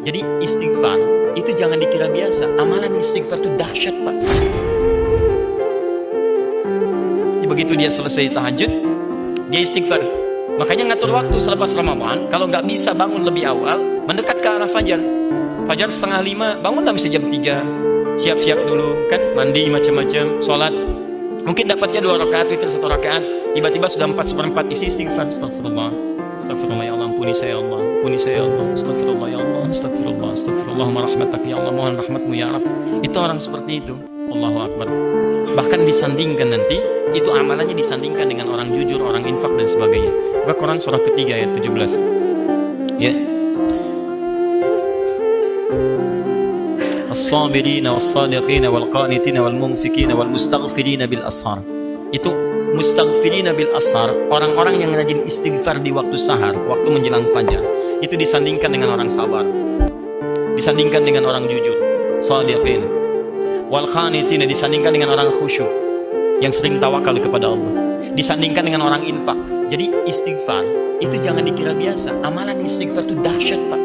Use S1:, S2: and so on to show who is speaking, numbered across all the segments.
S1: Jadi istighfar itu jangan dikira biasa. Amalan istighfar itu dahsyat, Pak. Begitu dia selesai tahajud, dia istighfar. Makanya ngatur waktu selepas Ramadan. Kalau nggak bisa bangun lebih awal, mendekat ke arah fajar. Fajar 4:30, bangunlah mesti jam 3. Siap-siap dulu, kan? Mandi macam-macam, sholat. Mungkin dapatnya 2 rakaat, witir 1 rakaat. Tiba-tiba sudah 4/4 isi istighfar. Astagfirullah, astagfirullah, ya Allah, ampuni saya, ya Allah, ampuni saya, ya Allah, astagfirullah, ya Allah, astagfirullah, astagfirullah, rahmatak, ya Allah, mohon rahmatmu, ya Rabb. Itu orang seperti itu. Allahu Akbar. Bahkan disandingkan nanti, itu amalannya disandingkan dengan orang jujur, orang infak dan sebagainya. Buka Quran surah ketiga ayat 17. Ya. As-sabirina was-sadiqina wal-qanitina wal-mumsikina wal-mustaghfirina bil ashar. Itu mustaghfirina bil ashar, orang-orang yang rajin istighfar di waktu sahar, waktu menjelang fajar. Itu disandingkan dengan orang sabar. Disandingkan dengan orang jujur, sadiqin. Wal-qanitina disandingkan dengan orang khusyuk, yang sering tawakal kepada Allah. Disandingkan dengan orang infak. Jadi istighfar itu jangan dikira biasa. Amalan istighfar itu dahsyat, Pak.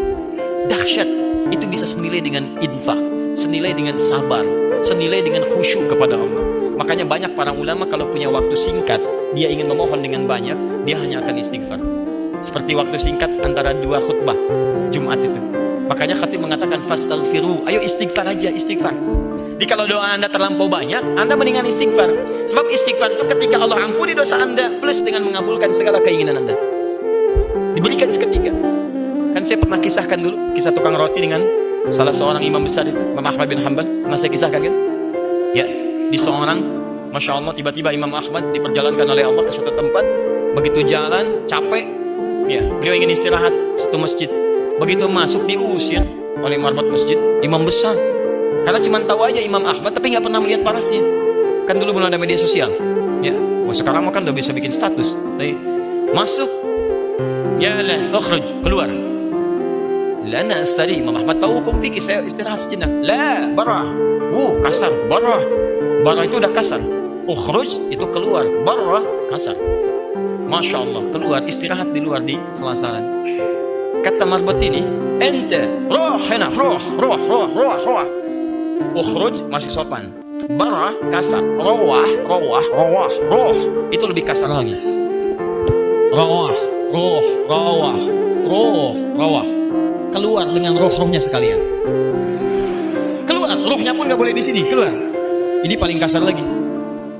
S1: Dahsyat. Itu bisa senilai dengan infak, senilai dengan sabar, senilai dengan khusyuk kepada Allah. Makanya banyak para ulama kalau punya waktu singkat, dia ingin memohon dengan banyak, dia hanya akan istighfar. Seperti waktu singkat antara 2 khutbah Jumat itu. Makanya khatib mengatakan fastaghfiru, ayo istighfar aja, istighfar. Jadi kalau doa Anda terlampau banyak, Anda mendingan istighfar. Sebab istighfar itu ketika Allah ampuni dosa Anda, plus dengan mengabulkan segala keinginan Anda. Diberikan seketika. Kan saya pernah kisahkan dulu, kisah tukang roti dengan salah seorang imam besar itu, Imam Ahmad bin Hanbal. Pernah saya kisahkan kan? Ya, di seorang, Masya Allah, tiba-tiba Imam Ahmad diperjalankan oleh Allah ke satu tempat. Begitu jalan, capek, ya, beliau ingin istirahat, satu masjid. Begitu masuk, diusir oleh marbat masjid, imam besar. Karena cuma tahu aja Imam Ahmad, tapi nggak pernah melihat parasnya. Kan dulu belum ada media sosial. Ya, sekarang kan udah bisa bikin status. Tapi masuk, ya lah, ukhruj, keluar. Lana astari, Imam Ahmad tahu hukum fikih, saya istirahat sejenak. La, barah. Kasar, barah. Barah itu udah kasar. Ukhruj itu keluar, barah kasar. Masya Allah, keluar, istirahat di luar di selasaran. Kata marbot ini, ente, roh, hena, roh. Ukhruj masih sopan. Barah kasar. Roh. Itu lebih kasar lagi. Roh. Keluar dengan roh-rohnya sekalian. Keluar, rohnya pun nggak boleh di sini. Keluar. Ini paling kasar lagi.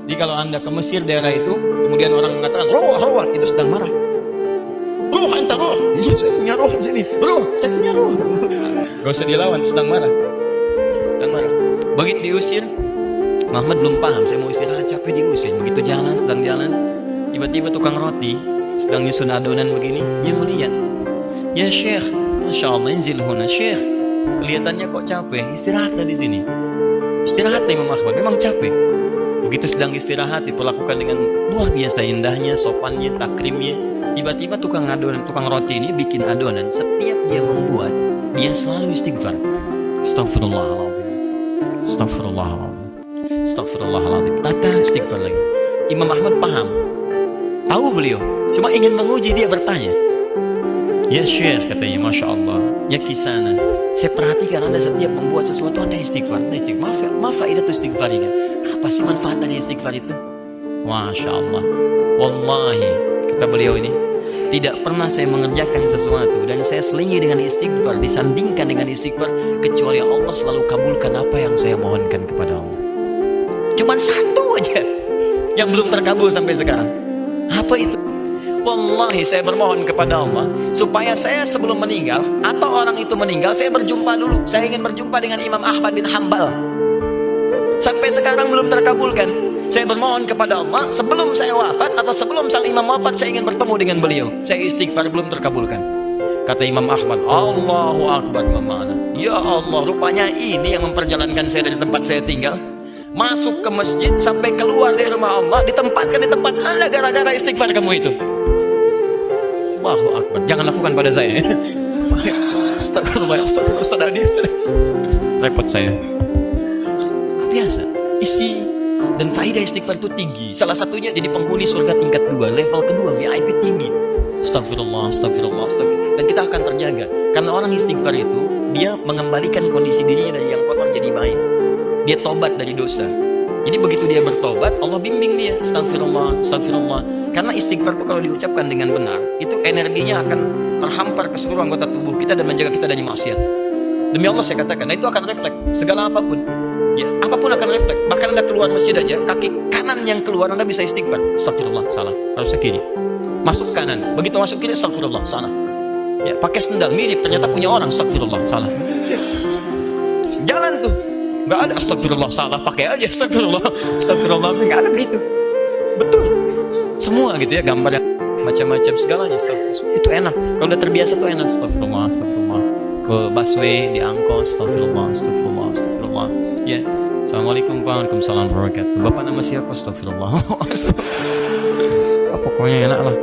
S1: Jadi kalau Anda ke Mesir daerah itu, kemudian orang mengatakan roh, itu sedang marah. Roh, ente roh. Saya punya roh di sini. Roh, saya punya roh. Gak usah dilawan, sedang marah. Begitu diusir, Muhammad belum paham. Saya mau istirahat, capek, diusir. Begitu sedang jalan, tiba-tiba tukang roti sedang nyusun adonan begini, dia melihat. Ya Syekh, Masya Allah, inzil huna Syekh. Kelihatannya kok capek, istirahatlah di sini. Istirahatlah Imam Ahmad, memang capek. Begitu sedang istirahat, diperlakukan dengan luar biasa indahnya, sopannya, takrimnya. Tiba-tiba tukang roti ini bikin adonan. Setiap dia membuat, dia selalu istighfar. Astagfirullahaladzim, astagfirullahaladzim, astagfirullahaladzim. Tata istighfar lagi. Imam Ahmad paham, tahu beliau, cuma ingin menguji, dia bertanya. Ya Syekh, katanya, Masya Allah, ya kisana, saya perhatikan Anda setiap membuat sesuatu Anda istighfar. Maaf faedah istighfar ini. Apa sih manfaat dari istighfar itu? Masya Allah, wallahi, kata beliau ini, tidak pernah saya mengerjakan sesuatu dan saya selingi dengan istighfar, disandingkan dengan istighfar, kecuali Allah selalu kabulkan apa yang saya mohonkan kepada Allah. Cuman satu aja yang belum terkabul sampai sekarang. Apa itu? Wallahi, saya bermohon kepada Allah supaya saya sebelum meninggal atau orang itu meninggal, saya berjumpa dulu. Saya ingin berjumpa dengan Imam Ahmad bin Hanbal. Sampai sekarang belum terkabulkan. Saya bermohon kepada Allah sebelum saya wafat atau sebelum sang imam wafat, saya ingin bertemu dengan beliau. Saya istighfar, belum terkabulkan. Kata Imam Ahmad, Allahu Akbar, mana? Ya Allah, rupanya ini yang memperjalankan saya dari tempat saya tinggal, masuk ke masjid sampai keluar dari rumah Allah, ditempatkan di tempat Allah gara-gara istighfar kamu itu. Allahu Akbar. Jangan lakukan pada saya. Astagfirullah, astagfirullah. Repot saya. Biasa. Isi dan faedah istighfar itu tinggi. Salah satunya jadi penghuni surga tingkat 2, level kedua, VIP tinggi. Astagfirullah, astagfirullah, astagfirullah. Dan kita akan terjaga. Karena orang istighfar itu dia mengembalikan kondisi dirinya dari yang kotor jadi baik. Dia tobat dari dosa. Jadi begitu dia bertobat, Allah bimbing dia. Astagfirullah, astagfirullah. Karena istighfar itu kalau diucapkan dengan benar, itu energinya akan terhampar ke seluruh anggota tubuh kita dan menjaga kita dari maksiat. Demi Allah saya katakan, nah itu akan refleks segala apapun. Ya, apapun akan refleks. Bahkan Anda keluar masjid aja, kaki kanan yang keluar Anda bisa istighfar. Astagfirullah, salah. Harusnya kiri. Masuk kanan, begitu masuk kiri, astagfirullah, salah. Ya, pakai sendal mirip, ternyata punya orang, astagfirullah, salah. Jalan tuh, nggak ada astagfirullah, salah. Pakai aja astagfirullah, astagfirullah, nggak ada begitu. Betul. Semua gitu ya, gambar yang macam-macam segalanya. Itu enak. Kalau udah terbiasa tuh enak. Astagfirullah, astagfirullah. Ke busway, di angkot, astagfirullah, astagfirullah, astagfirullah. Ya, assalamualaikum warahmatullahi wabarakatuh. Bapak nama siapa? Astagfirullah. Pokoknya enak lah.